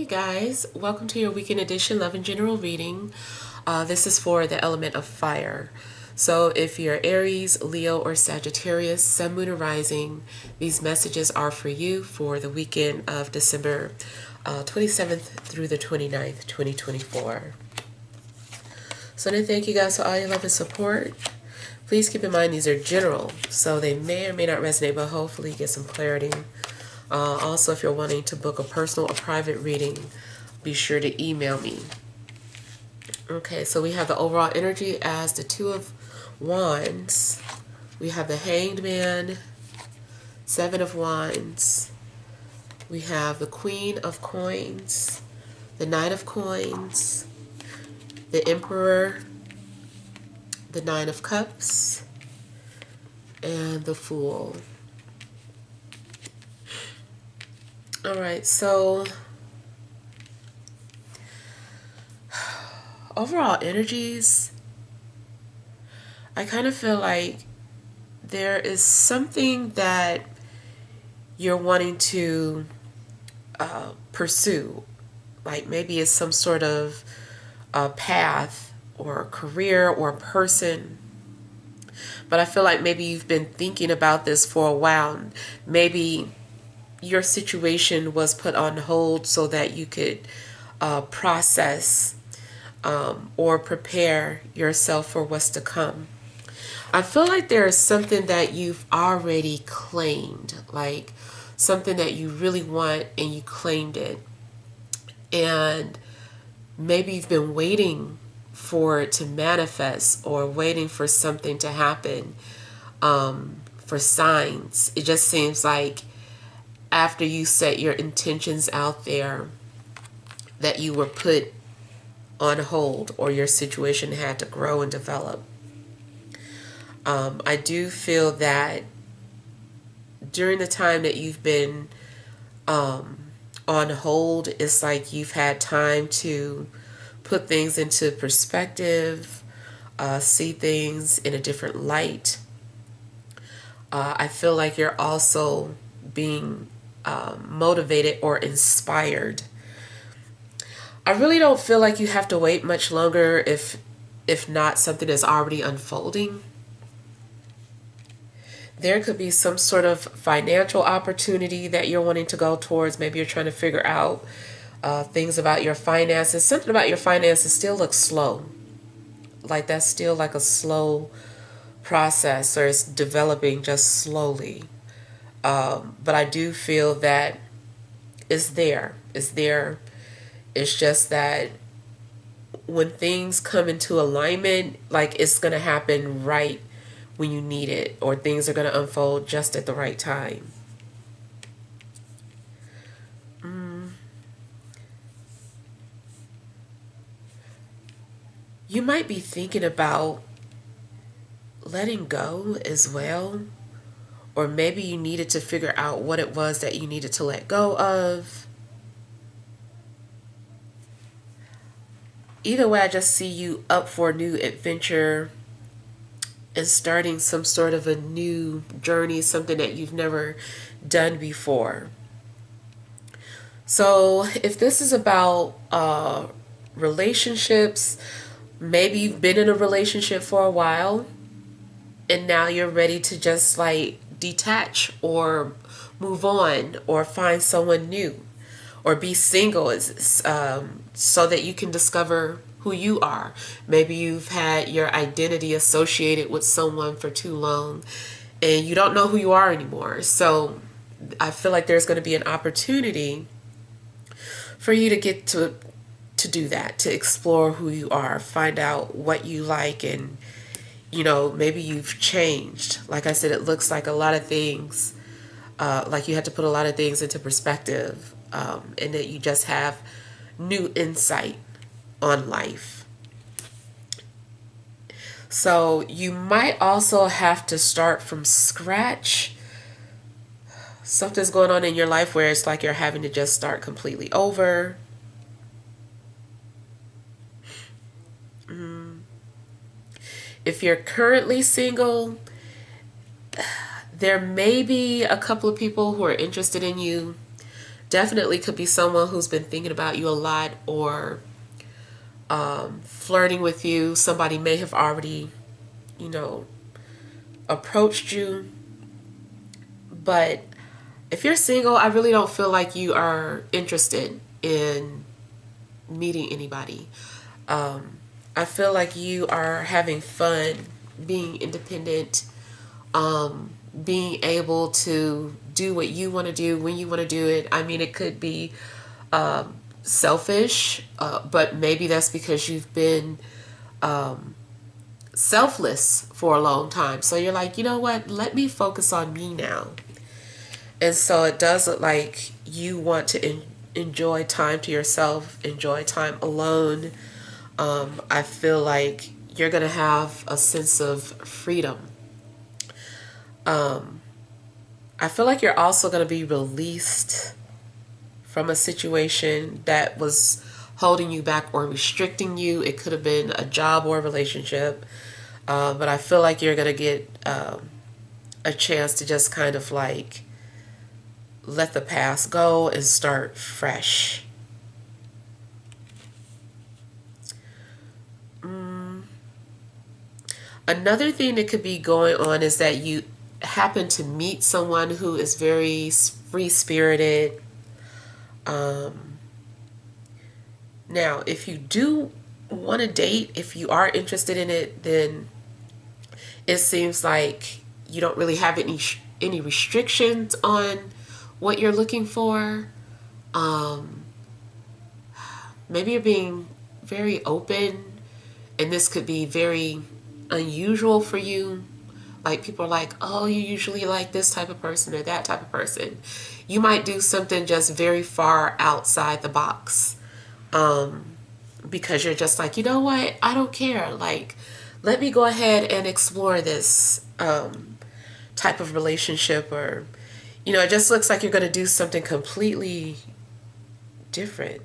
guys, welcome to your weekend edition love and general reading. This is for the element of fire. So if you're Aries, Leo, or Sagittarius, Sun, Moon, or Rising, these messages are for you for the weekend of December 27th through the 29th, 2024. So I thank you guys for all your love and support. Please keep in mind these are general, so they may or may not resonate, but hopefully you get some clarity. Also, if you're wanting to book a personal or private reading, be sure to email me. Okay, so we have the overall energy as the Two of Wands. We have the Hanged Man, Seven of Wands. We have the Queen of Coins, the Knight of Coins, the Emperor, the Nine of Cups, and the Fool. All right, so overall energies, I kind of feel like there is something that you're wanting to pursue. Like maybe it's some sort of path or career or person. But I feel like maybe you've been thinking about this for a while. Maybe your situation was put on hold so that you could process or prepare yourself for what's to come. I feel like there is something that you've already claimed, like something that you really want and you claimed it. And maybe you've been waiting for it to manifest or waiting for something to happen, for signs. It just seems like after you set your intentions out there that you were put on hold or your situation had to grow and develop. I do feel that during the time that you've been on hold, it's like you've had time to put things into perspective, see things in a different light. I feel like you're also being motivated or inspired. I really don't feel like you have to wait much longer if not something is already unfolding. There could be some sort of financial opportunity that you're wanting to go towards. Maybe you're trying to figure out things about your finances. Something about your finances still looks slow. Like that's still like a slow process, or it's developing just slowly. But I do feel that it's there. It's there. It's just that when things come into alignment, like it's going to happen right when you need it, or things are going to unfold just at the right time. You might be thinking about letting go as well. Or maybe you needed to figure out what it was that you needed to let go of. Either way, I just see you up for a new adventure and starting some sort of a new journey, something that you've never done before. So if this is about relationships, maybe you've been in a relationship for a while and now you're ready to just like detach or move on or find someone new or be single, so that you can discover who you are. Maybe you've had your identity associated with someone for too long and you don't know who you are anymore. So I feel like there's going to be an opportunity for you to get to do that, to explore who you are, find out what you like, and maybe you've changed. Like I said, it looks like a lot of things, like you had to put a lot of things into perspective, and that you just have new insight on life. So you might also have to start from scratch. Something's going on in your life where it's like you're having to just start completely over. If you're currently single, there may be a couple of people who are interested in you. definitely could be someone who's been thinking about you a lot, or flirting with you. Somebody may have already, you know, approached you. But if you're single, I really don't feel like you are interested in meeting anybody. I feel like you are having fun being independent, being able to do what you want to do when you want to do it. I mean, it could be selfish, but maybe that's because you've been selfless for a long time. So you're like, you know what? Let me focus on me now. And so it does look like you want to enjoy time to yourself, enjoy time alone. I feel like you're going to have a sense of freedom. I feel like you're also going to be released from a situation that was holding you back or restricting you. It could have been a job or a relationship. But I feel like you're going to get a chance to just kind of like let the past go and start fresh. Another thing that could be going on is that you happen to meet someone who is very free-spirited. Now, if you do want to date, if you are interested in it, then it seems like you don't really have any restrictions on what you're looking for. Maybe you're being very open, and this could be very unusual for you. Like, people are like, oh, you usually like this type of person or that type of person. You might do something just very far outside the box, because you're just like, you know what, I don't care. Like, let me go ahead and explore this type of relationship. Or, it just looks like you're going to do something completely different.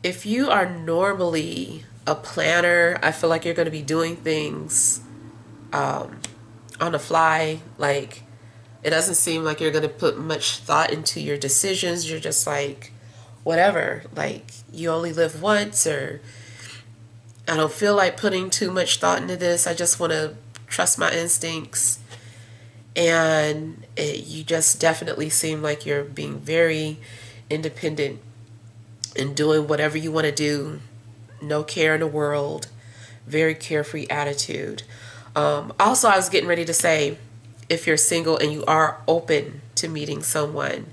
If you are normally a planner, I feel like you're going to be doing things on the fly. Like, it doesn't seem like you're going to put much thought into your decisions. You're just like, whatever. Like, you only live once, or I don't feel like putting too much thought into this. I just want to trust my instincts. And you just definitely seem like you're being very independent and doing whatever you want to do. No care in the world. Very carefree attitude. Also, I was getting ready to say, if you're single and you are open to meeting someone,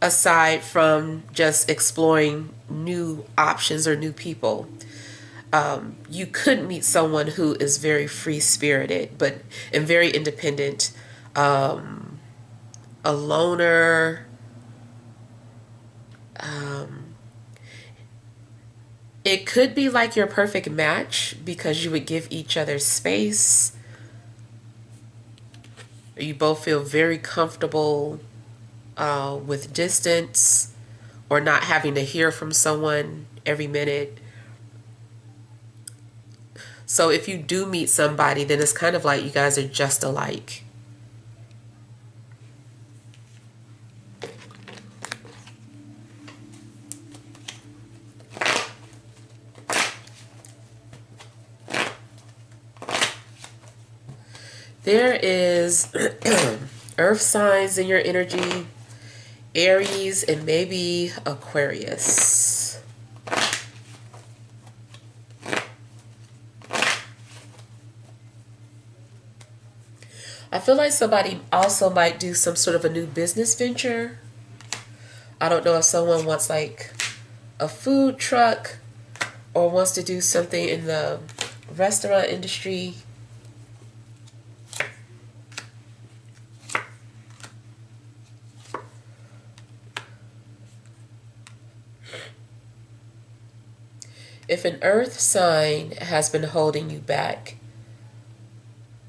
aside from just exploring new options or new people, you could meet someone who is very free-spirited and very independent, a loner. It could be like your perfect match because you would give each other space. You both feel very comfortable with distance, or not having to hear from someone every minute. So if you do meet somebody, then it's kind of like you guys are just alike. There is earth signs in your energy, Aries and maybe Aquarius. I feel like somebody also might do some sort of a new business venture. I don't know if someone wants like a food truck or wants to do something in the restaurant industry. If an earth sign has been holding you back,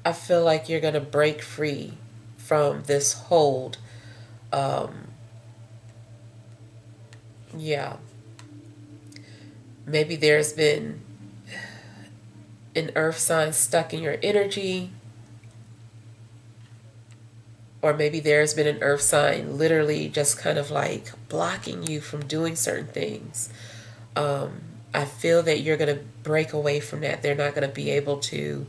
I feel like you're going to break free from this hold. Yeah. Maybe there's been an earth sign stuck in your energy. Or maybe there's been an earth sign literally just kind of like blocking you from doing certain things. I feel that you're going to break away from that. They're not going to be able to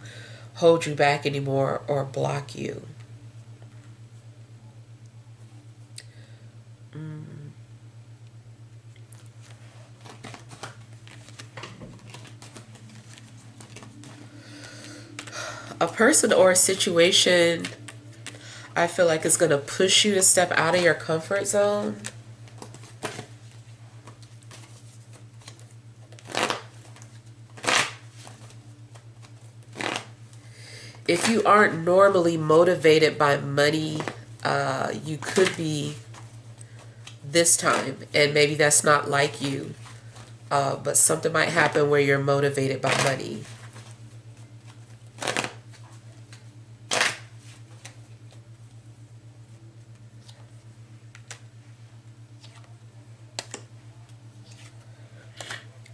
hold you back anymore or block you. A person or a situation, I feel like, is going to push you to step out of your comfort zone. If you aren't normally motivated by money, you could be this time, and maybe that's not like you, but something might happen where you're motivated by money.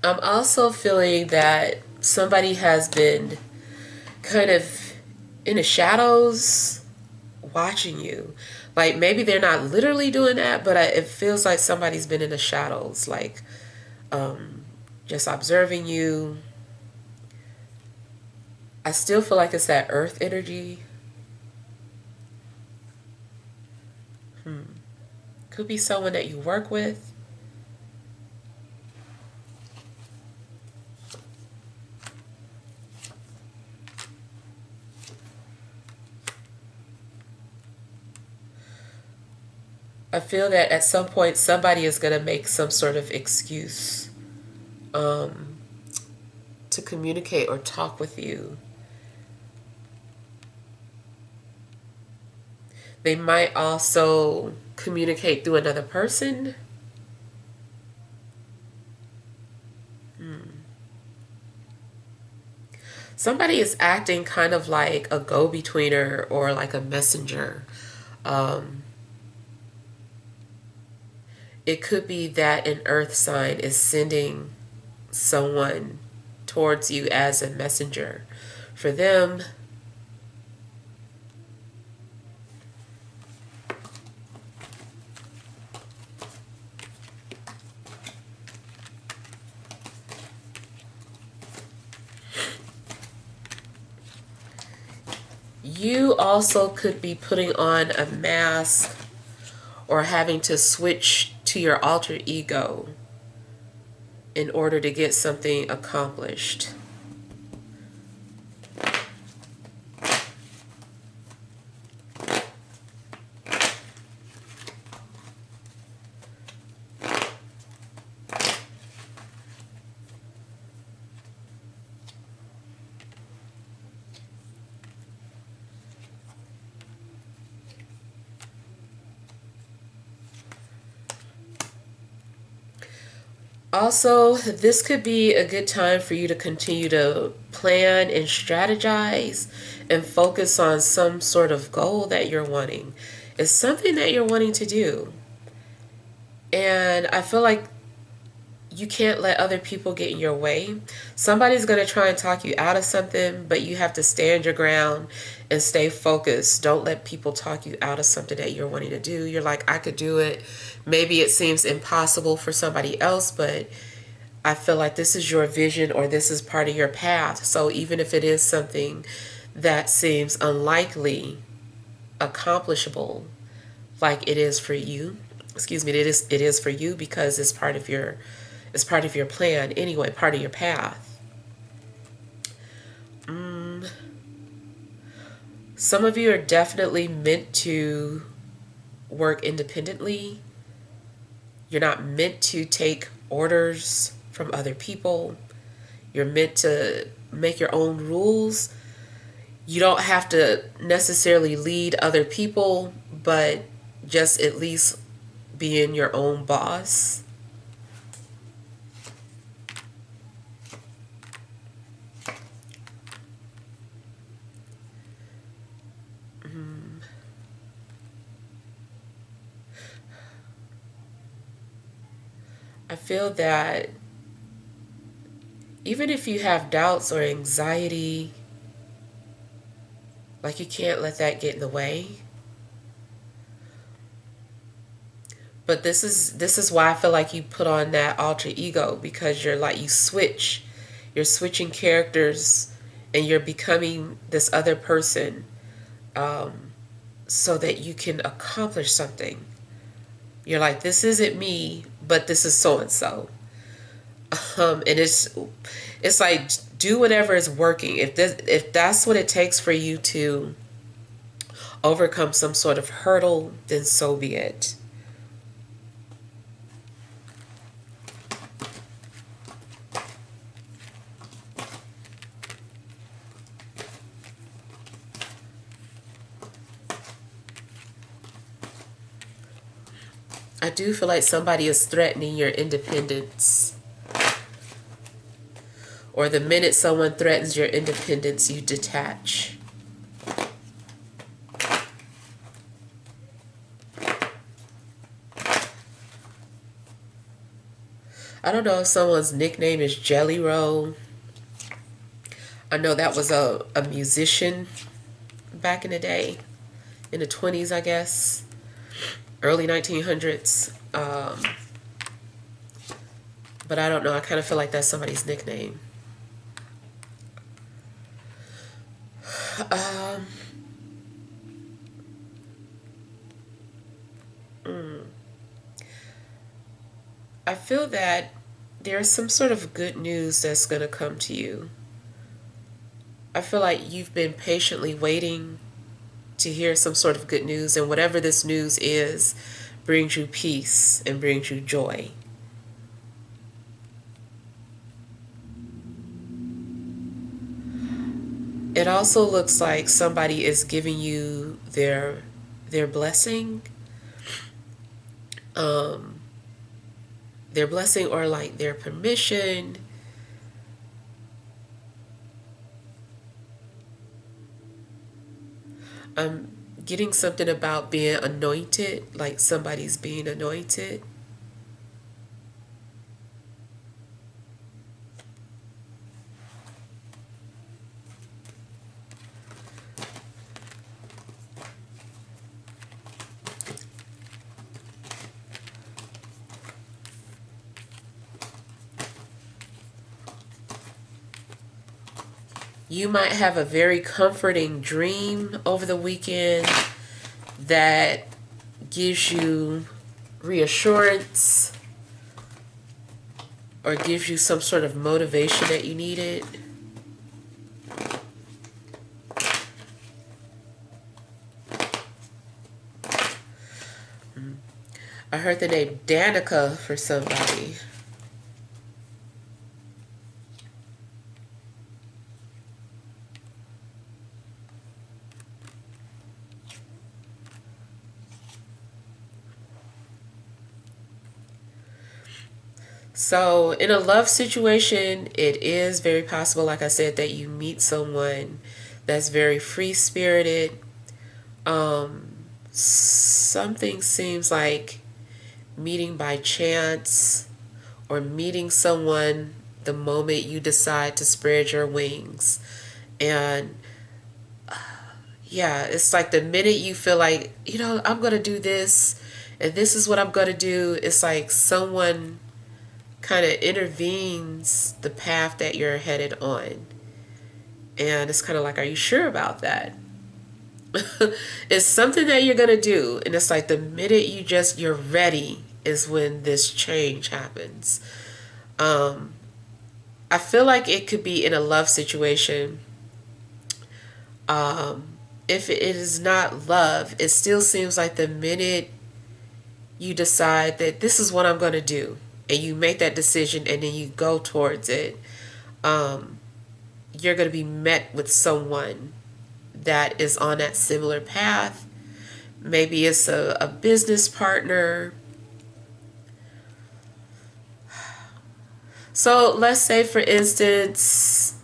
I'm also feeling that somebody has been kind of in the shadows watching you. Like, maybe they're not literally doing that, but it feels like somebody's been in the shadows, like just observing you. I still feel like it's that earth energy. Could be someone that you work with. I feel that at some point somebody is going to make some sort of excuse to communicate or talk with you. They might also communicate through another person. Somebody is acting kind of like a go-betweener or like a messenger. It could be that an earth sign is sending someone towards you as a messenger. For them, you also could be putting on a mask or having to switch to your alter ego in order to get something accomplished. Also, this could be a good time for you to continue to plan and strategize and focus on some sort of goal that you're wanting. It's something that you're wanting to do. And I feel like you can't let other people get in your way. Somebody's going to try and talk you out of something, but you have to stand your ground and stay focused. Don't let people talk you out of something that you're wanting to do. You're like, I could do it. Maybe it seems impossible for somebody else, but I feel like this is your vision or this is part of your path. So even if it is something that seems unlikely, accomplishable, like it is for you, it is for you because it's part of your plan anyway, part of your path. Some of you are definitely meant to work independently. You're not meant to take orders from other people. You're meant to make your own rules. You don't have to necessarily lead other people, but just at least being your own boss. I feel that even if you have doubts or anxiety, like, you can't let that get in the way. But this is why I feel like you put on that alter ego, because you're like, you're switching characters, and you're becoming this other person, so that you can accomplish something. You're like, this isn't me, but this is so and so. And it's like, do whatever is working. If that's what it takes for you to overcome some sort of hurdle, then so be it. I do feel like somebody is threatening your independence. Or the minute someone threatens your independence, you detach. I don't know if someone's nickname is Jelly Roll. I know that was a musician back in the day, in the 20s, I guess, early 1900s. But I don't know. I kind of feel like that's somebody's nickname. I feel that there's some sort of good news that's going to come to you. I feel like you've been patiently waiting to hear some sort of good news, and whatever this news is brings you peace and brings you joy. It also looks like somebody is giving you their blessing. Their blessing, or like their permission. I'm getting something about being anointed, like somebody's being anointed. You might have a very comforting dream over the weekend that gives you reassurance or gives you some sort of motivation that you needed. I heard the name Danica for somebody. So in a love situation, it is very possible, like I said, that you meet someone that's very free-spirited. Something seems like meeting by chance, or meeting someone the moment you decide to spread your wings. And yeah, it's like the minute you feel like, I'm going to do this, and this is what I'm going to do, it's like someone kind of intervenes the path that you're headed on. And it's kind of like, are you sure about that? It's something that you're going to do. And it's like the minute you're ready is when this change happens. I feel like it could be in a love situation. If it is not love, it still seems like the minute you decide that this is what I'm going to do, and you make that decision and then you go towards it, you're going to be met with someone that is on that similar path. Maybe it's a business partner. So let's say, for instance,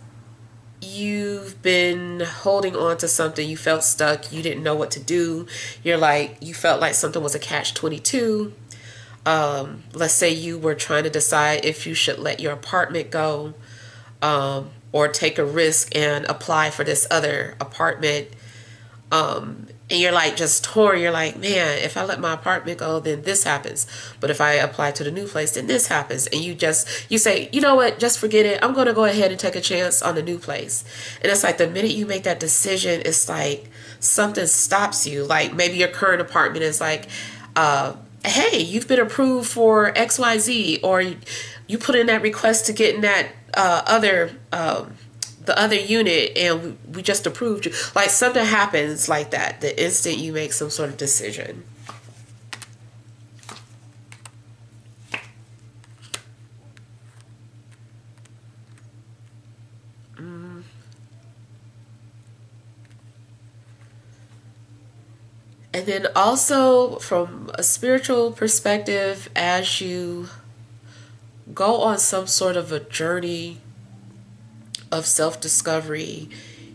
you've been holding on to something, you felt stuck, you didn't know what to do. You felt like something was a catch-22. Let's say you were trying to decide if you should let your apartment go, or take a risk and apply for this other apartment. and you're like just torn. You're like, man, if I let my apartment go, then this happens. But if I apply to the new place, then this happens. And you say, you know what, just forget it. I'm going to go ahead and take a chance on the new place. And it's like the minute you make that decision, it's like something stops you. Like maybe your current apartment is like, hey, you've been approved for XYZ, or you put in that request to get in that the other unit, and we just approved you. Like something happens like that the instant you make some sort of decision. And then also from a spiritual perspective, as you go on some sort of a journey of self-discovery,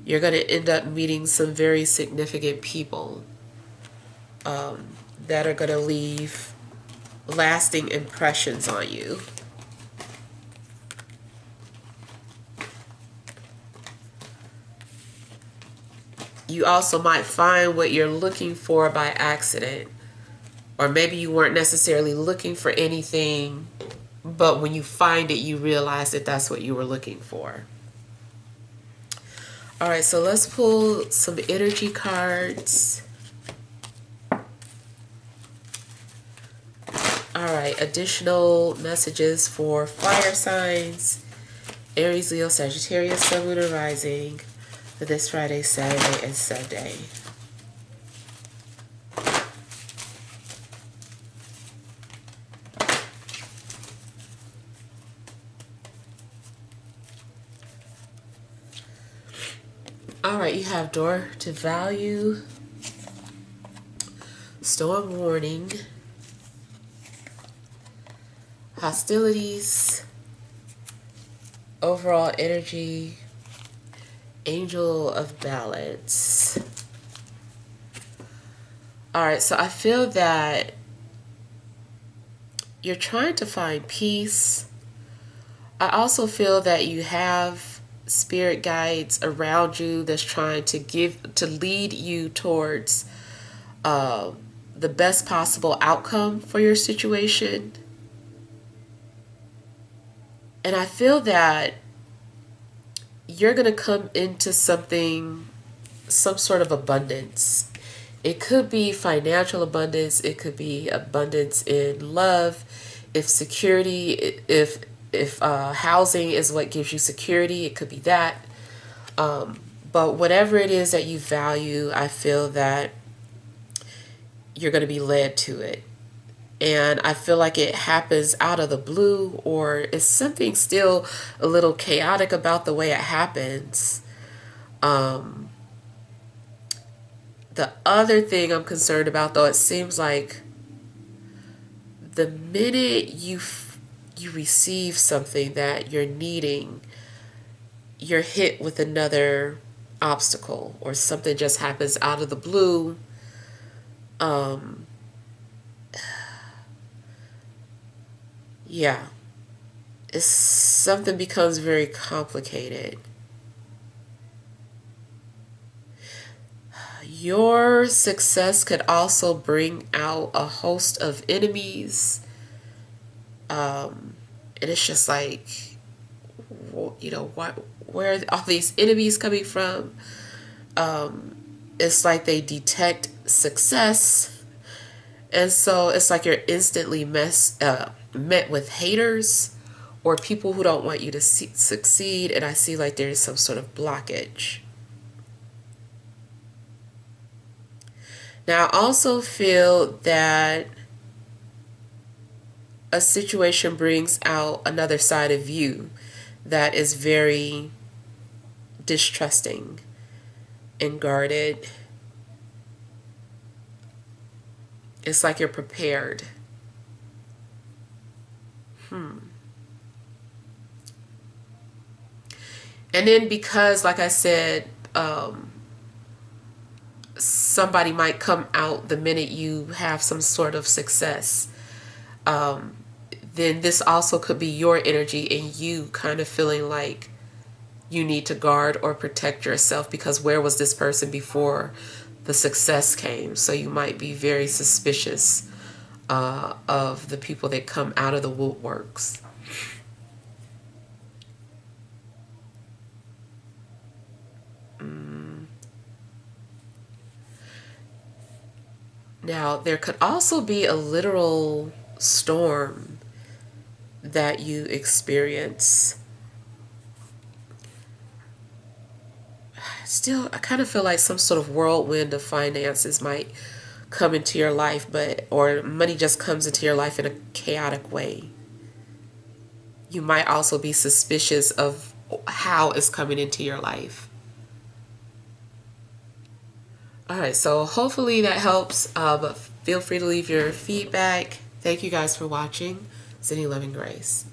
you're going to end up meeting some very significant people that are going to leave lasting impressions on you. You also might find what you're looking for by accident, or maybe you weren't necessarily looking for anything, but when you find it, you realize that that's what you were looking for. All right, so let's pull some energy cards. All right, additional messages for fire signs, Aries, Leo, Sagittarius, Sun, Moon, and Rising for this Friday, Saturday, and Sunday. All right, you have door to value, storm warning, hostilities, overall energy, angel of balance. All right, so I feel that you're trying to find peace. I also feel that you have spirit guides around you that's trying to lead you towards the best possible outcome for your situation. And I feel that you're going to come into some sort of abundance. It could be financial abundance. It could be abundance in love. If security, if housing is what gives you security, it could be that. But whatever it is that you value, I feel that you're going to be led to it. And I feel like it happens out of the blue, or it's something still a little chaotic about the way it happens. The other thing I'm concerned about, though, it seems like the minute you receive something that you're needing, you're hit with another obstacle, or something just happens out of the blue. Yeah, something becomes very complicated. Your success could also bring out a host of enemies. And it's just like, where are all these enemies coming from? It's like they detect success. And so it's like you're instantly met with haters or people who don't want you to succeed. And I see like there's some sort of blockage. Now, I also feel that a situation brings out another side of you that is very distrusting and guarded. It's like you're prepared. And then because, like I said, somebody might come out the minute you have some sort of success. Then this also could be your energy and you kind of feeling like you need to guard or protect yourself, because where was this person before the success came. So you might be very suspicious of the people that come out of the woodworks. Now, there could also be a literal storm that you experience. Still, I kind of feel like some sort of whirlwind of finances might come into your life, or money just comes into your life in a chaotic way. You might also be suspicious of how it's coming into your life. All right, so hopefully that helps, but feel free to leave your feedback. Thank you guys for watching. Sending love and grace.